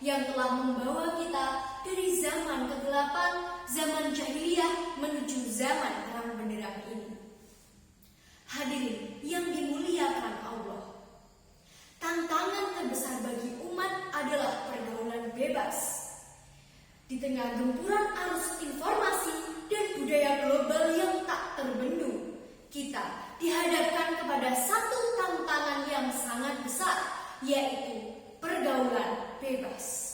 yang telah membawa kita dari zaman kegelapan, zaman jahiliyah menuju zaman terang benderang ini. Hadirin yang dimuliakan Allah, tantangan terbesar bagi umat adalah pergaulan bebas. Di tengah gempuran arus informasi dan budaya global yang tak terbendung, kita dihadapkan kepada satu tantangan yang sangat besar, yaitu pergaulan bebas.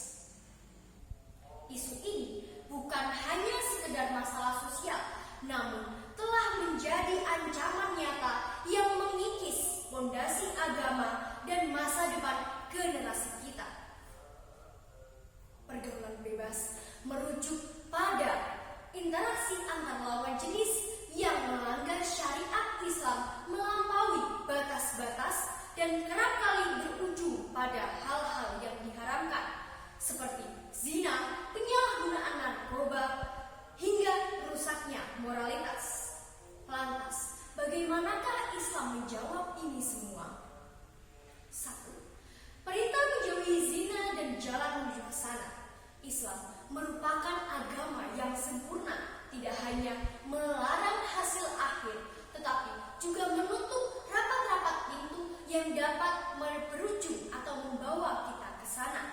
Isu ini bukan hanya sekedar masalah sosial, namun telah menjadi ancaman nyata yang mengikis fondasi agama dan masa depan generasi kita. Pergaulan bebas merujuk pada interaksi antar lawan jenis yang melanggar syariat Islam melampaui batas-batas dan kerap kali berujung pada hal-hal yang diharamkan seperti zina, penyalahgunaan narkoba, hingga rusaknya moralitas. Lantas, bagaimanakah Islam menjawab ini semua? 1. Perintah menjauhi zina dan jalan menuju ke sana. Islam merupakan agama yang sempurna, tidak hanya melarang hasil akhir, tetapi juga menutup rapat-rapat pintu yang dapat berujung atau membawa kita ke sana.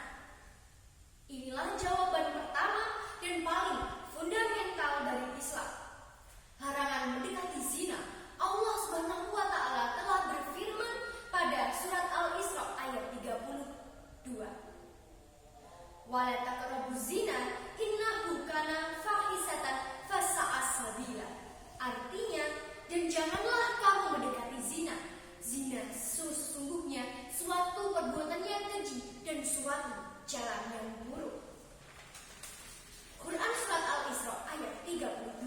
Inilah jawaban pertama dan paling fundamental dari Islam. Larangan mendekati zina. Allah Subhanahu wa Ta'ala telah berfirman pada surat Al-Isra ayat 32. Wala taqrabuz zina innahu kana fahisatan fasa'a sabila. Artinya, dan janganlah kamu mendekati zina. Zina sesungguhnya suatu perbuatan yang keji dan suatu jalan yang buruk. Quran surat Al-Isra ayat 32.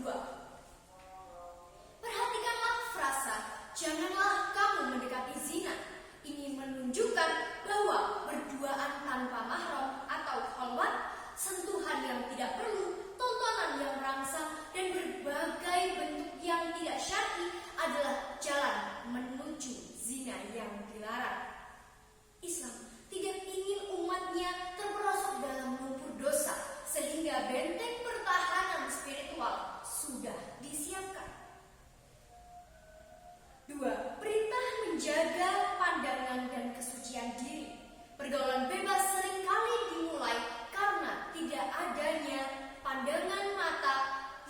Perhatikanlah frasa janganlah kamu mendekati zina. Ini menunjukkan bahwa berduaan tanpa mahram atau khalwat, sentuhan yang tidak perlu, tontonan yang merangsang, dan berbagai bentuk yang tidak syar'i adalah jalan menuju zina yang dilarang. Islam tidak ingin umatnya terperosok dalam lumpur dosa, sehingga benteng pertahanan spiritual sudah disiapkan. 2. Perintah menjaga pandangan dan kesucian diri. Pergaulan bebas seringkali dimulai karena tidak adanya pandangan mata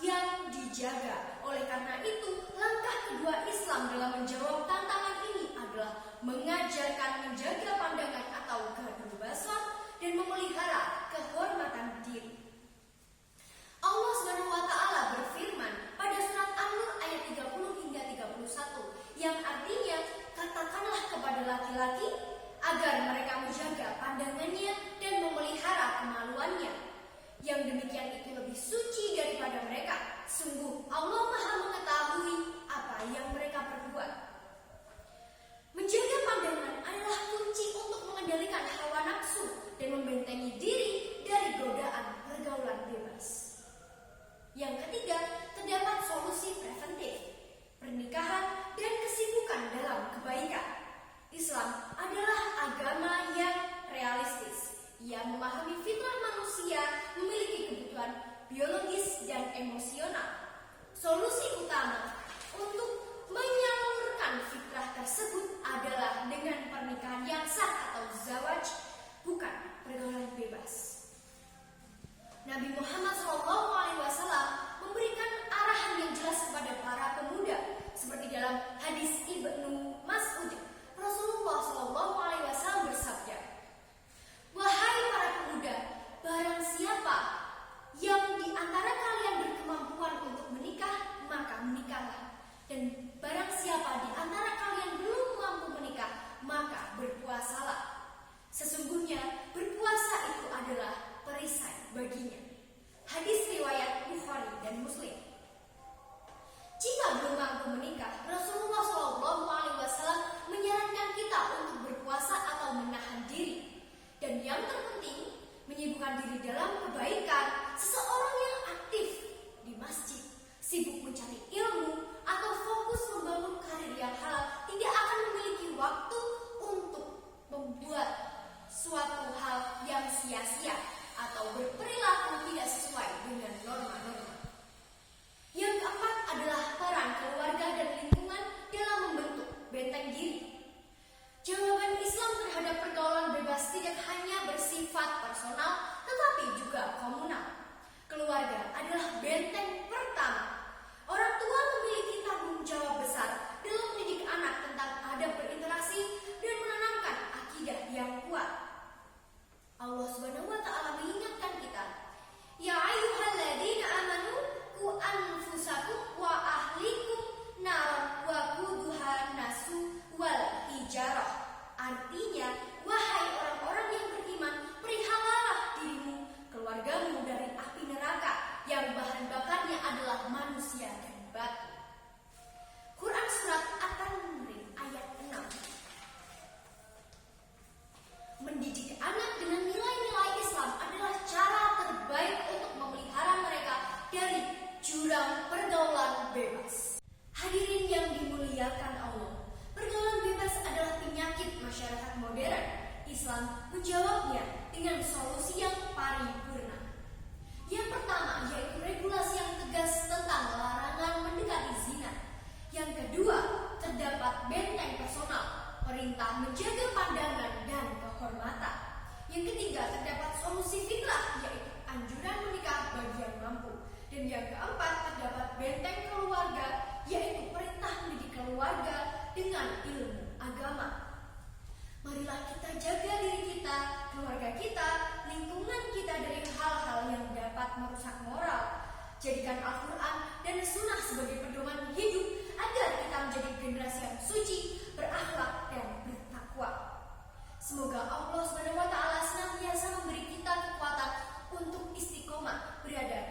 yang dijaga. Oleh karena itu, langkah kedua Islam dalam menjawab tantangan ini adalah mengajarkan menjaga pandangan atau kebebasan dan memelihara kehormatan diri. Allah Subhanahu wa Ta'ala berfirman pada surat An-Nur ayat 30 hingga 31 yang artinya, katakanlah kepada laki-laki agar mereka menjaga pandangannya dan memelihara kemaluannya. Yang demikian itu lebih suci daripada mereka. Sungguh Allah Maha mengetahui apa yang mereka perbuat. Menjaga pandangan adalah kunci untuk mengendalikan hawa nafsu dan membentengi diri dari godaan pergaulan bebas. Yang ketiga, terdapat solusi preventif, pernikahan dan kesibukan dalam kebaikan. Islam adalah agama yang realistis. Ia memahami fitrah manusia memiliki kebutuhan biologis dan emosional. Solusi utama untuk menyalurkan fitrah tersebut adalah dengan pernikahan yang sah atau zawaj, bukan pergaulan bebas. Nabi Muhammad SAW memberikan arahan yang jelas kepada para pemuda, seperti dalam hadis Ibnu Mas'ud. Rasulullah SAW bersabda, "Wahai para pemuda, barang siapa yang di antara kalian berkemampuan untuk menikah, maka menikahlah. Dan barang siapa di antara kalian belum mampu menikah, maka berpuasalah. Sesungguhnya berpuasa itu adalah perisai baginya." Hadis riwayat manusia dan batu. Quran Surat At-Tamrin ayat 6. Mendidik anak dengan nilai-nilai Islam adalah cara terbaik untuk memelihara mereka dari jurang pergaulan bebas. Hadirin yang dimuliakan Allah, pergaulan bebas adalah penyakit masyarakat modern. Islam menjawabnya dengan solusi yang paripurna. Yang pertama yaitu regulasi yang tegas tentang larangan mendekati zina. Yang kedua, terdapat benteng personal, perintah menjaga pandangan dan kehormatan. Yang ketiga, terdapat solusi fitrah yaitu anjuran menikah bagi yang mampu. Dan yang keempat, terdapat benteng keluarga yaitu perintah mendidik keluarga dengan ilmu agama. Marilah kita jaga diri kita, keluarga kita, lingkungan kita dari hal-hal yang dapat merusak moral. Jadikan Al-Quran dan Sunnah sebagai pedoman hidup agar kita menjadi generasi yang suci, berakhlak, dan bertakwa. Semoga Allah SWT senantiasa memberi kita kekuatan untuk istiqomah berada